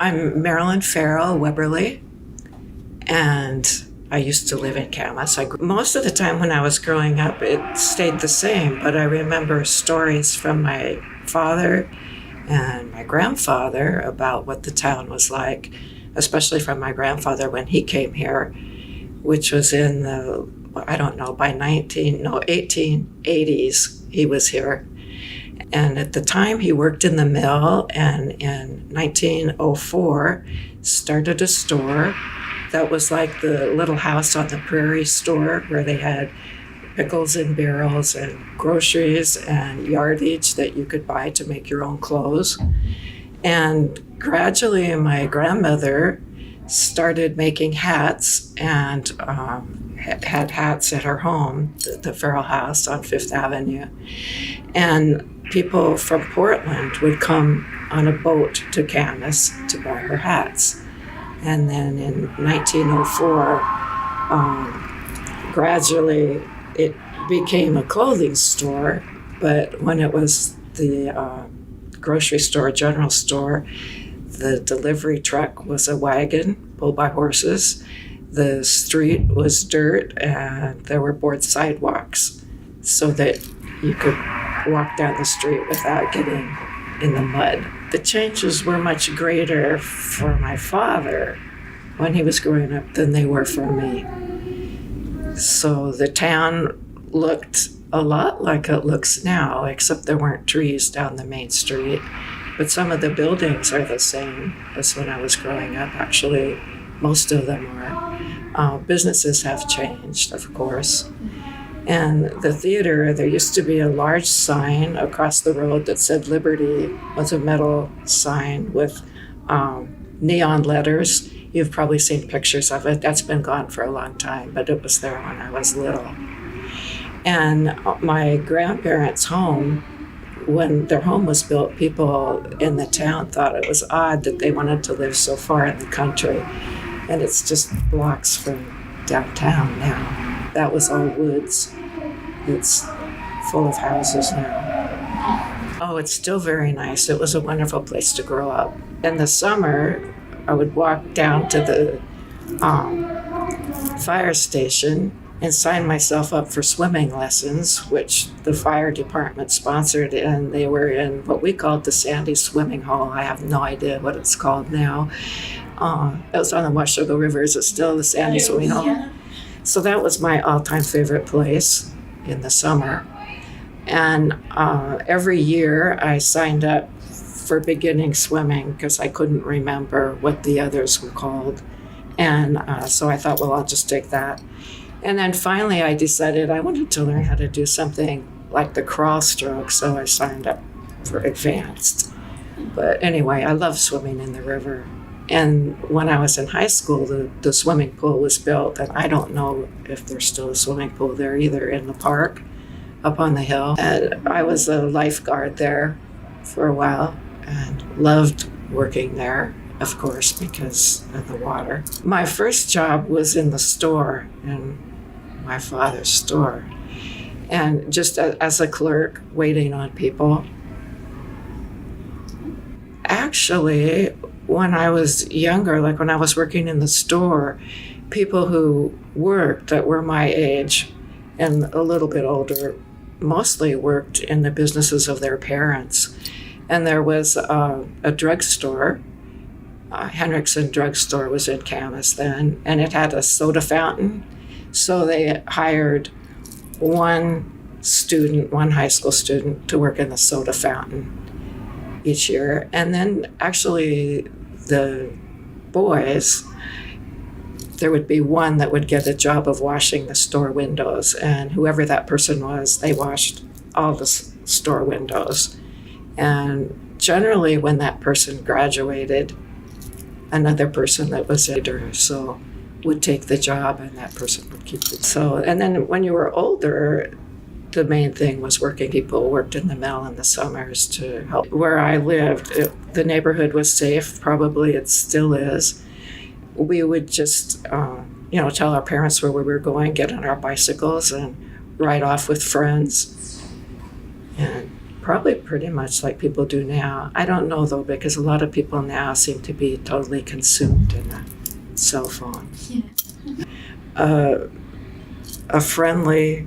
I'm Marilyn Farrell, Webberly, and I used to live in Camas. Most of the time when I was growing up, it stayed the same, but I remember stories from my father and my grandfather about what the town was like, especially from my grandfather when he came here, which was in the, I don't know, by 1880s he was here. And at the time he worked in the mill, and in 1904 started a store that was like the little house on the prairie store where they had pickles in barrels and groceries and yardage that you could buy to make your own clothes. And gradually my grandmother started making hats and had hats at her home, the Farrell House on Fifth Avenue. And people from Portland would come on a boat to Camas to buy her hats. And then in 1904, gradually it became a clothing store, but when it was the grocery store, general store, the delivery truck was a wagon pulled by horses. The street was dirt, and there were board sidewalks so that you could walk down the street without getting in the mud. The changes were much greater for my father when he was growing up than they were for me. So the town looked a lot like it looks now, except there weren't trees down the main street. But some of the buildings are the same as when I was growing up. Actually, most of them are. Businesses have changed, of course. And the theater, there used to be a large sign across the road that said Liberty. It was a metal sign with neon letters. You've probably seen pictures of it. That's been gone for a long time, but it was there when I was little. And my grandparents' home, when their home was built, people in the town thought it was odd that they wanted to live so far in the country. And it's just blocks from downtown now. That was all woods. It's full of houses now. Oh, it's still very nice. It was a wonderful place to grow up. In the summer, I would walk down to the fire station and sign myself up for swimming lessons, which the fire department sponsored, and they were in what we called the Sandy Swimming Hole. I have no idea what it's called now. It was on the Washougal River. Is it still the Sandy Swimming Hole? Yeah. So that was my all-time favorite place in the summer. And every year I signed up for beginning swimming because I couldn't remember what the others were called. And so I thought, well, I'll just take that. And then finally I decided I wanted to learn how to do something like the crawl stroke, so I signed up for advanced. But anyway, I love swimming in the river. And when I was in high school, the swimming pool was built, and I don't know if there's still a swimming pool there either, in the park up on the hill. And I was a lifeguard there for a while and loved working there, of course, because of the water. My first job was in the store, in my father's store, and just as a clerk waiting on people. Actually, when I was younger, like when I was working in the store, people who worked that were my age and a little bit older mostly worked in the businesses of their parents. And there was a drugstore, Henriksen Drugstore was in Camas then, and it had a soda fountain. So they hired one high school student to work in the soda fountain each year. And then actually the boys, there would be one that would get a job of washing the store windows, and whoever that person was, they washed all the store windows. And generally when that person graduated, another person that was later so would take the job, and that person would keep it. So, and then when you were older, the main thing was working. People worked in the mill in the summers to help. Where I lived, the neighborhood was safe. Probably it still is. We would just, tell our parents where we were going, get on our bicycles and ride off with friends and probably pretty much like people do now. I don't know though, because a lot of people now seem to be totally consumed in a cell phone. Yeah. A friendly,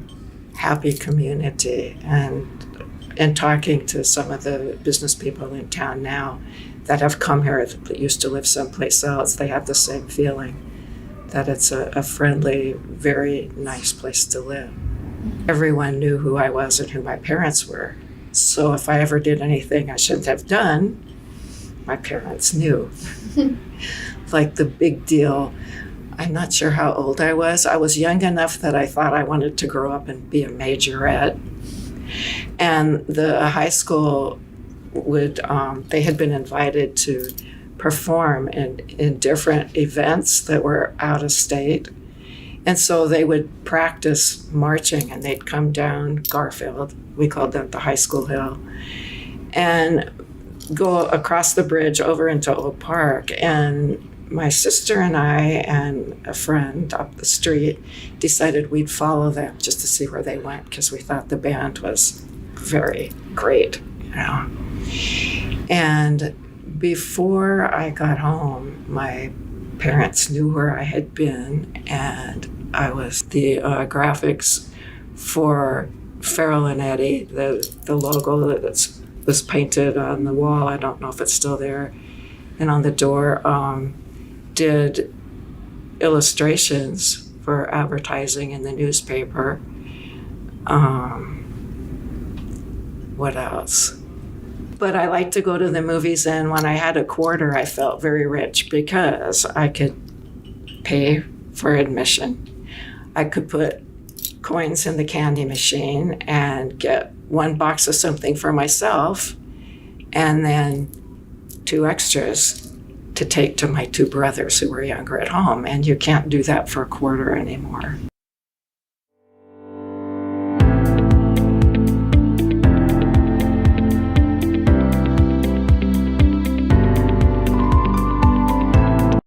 happy community, and talking to some of the business people in town now that have come here that used to live someplace else, they have the same feeling that it's a friendly, very nice place to live. Everyone knew who I was and who my parents were. So if I ever did anything I shouldn't have done, my parents knew. Like the big deal. I'm not sure how old I was. I was young enough that I thought I wanted to grow up and be a majorette. And the high school they had been invited to perform in different events that were out of state. And so they would practice marching, and they'd come down Garfield, we called that the high school hill, and go across the bridge over into Oak Park. And my sister and I and a friend up the street decided we'd follow them just to see where they went, because we thought the band was very great, you know. And before I got home, my parents knew where I had been, and I was the graphics for Farrell and Eddie, the logo that was painted on the wall. I don't know if it's still there, and on the door. Did illustrations for advertising in the newspaper. What else? But I liked to go to the movies, and when I had a quarter, I felt very rich because I could pay for admission. I could put coins in the candy machine and get one box of something for myself, and then 2 extras to take to my 2 brothers who were younger at home. And you can't do that for a quarter anymore.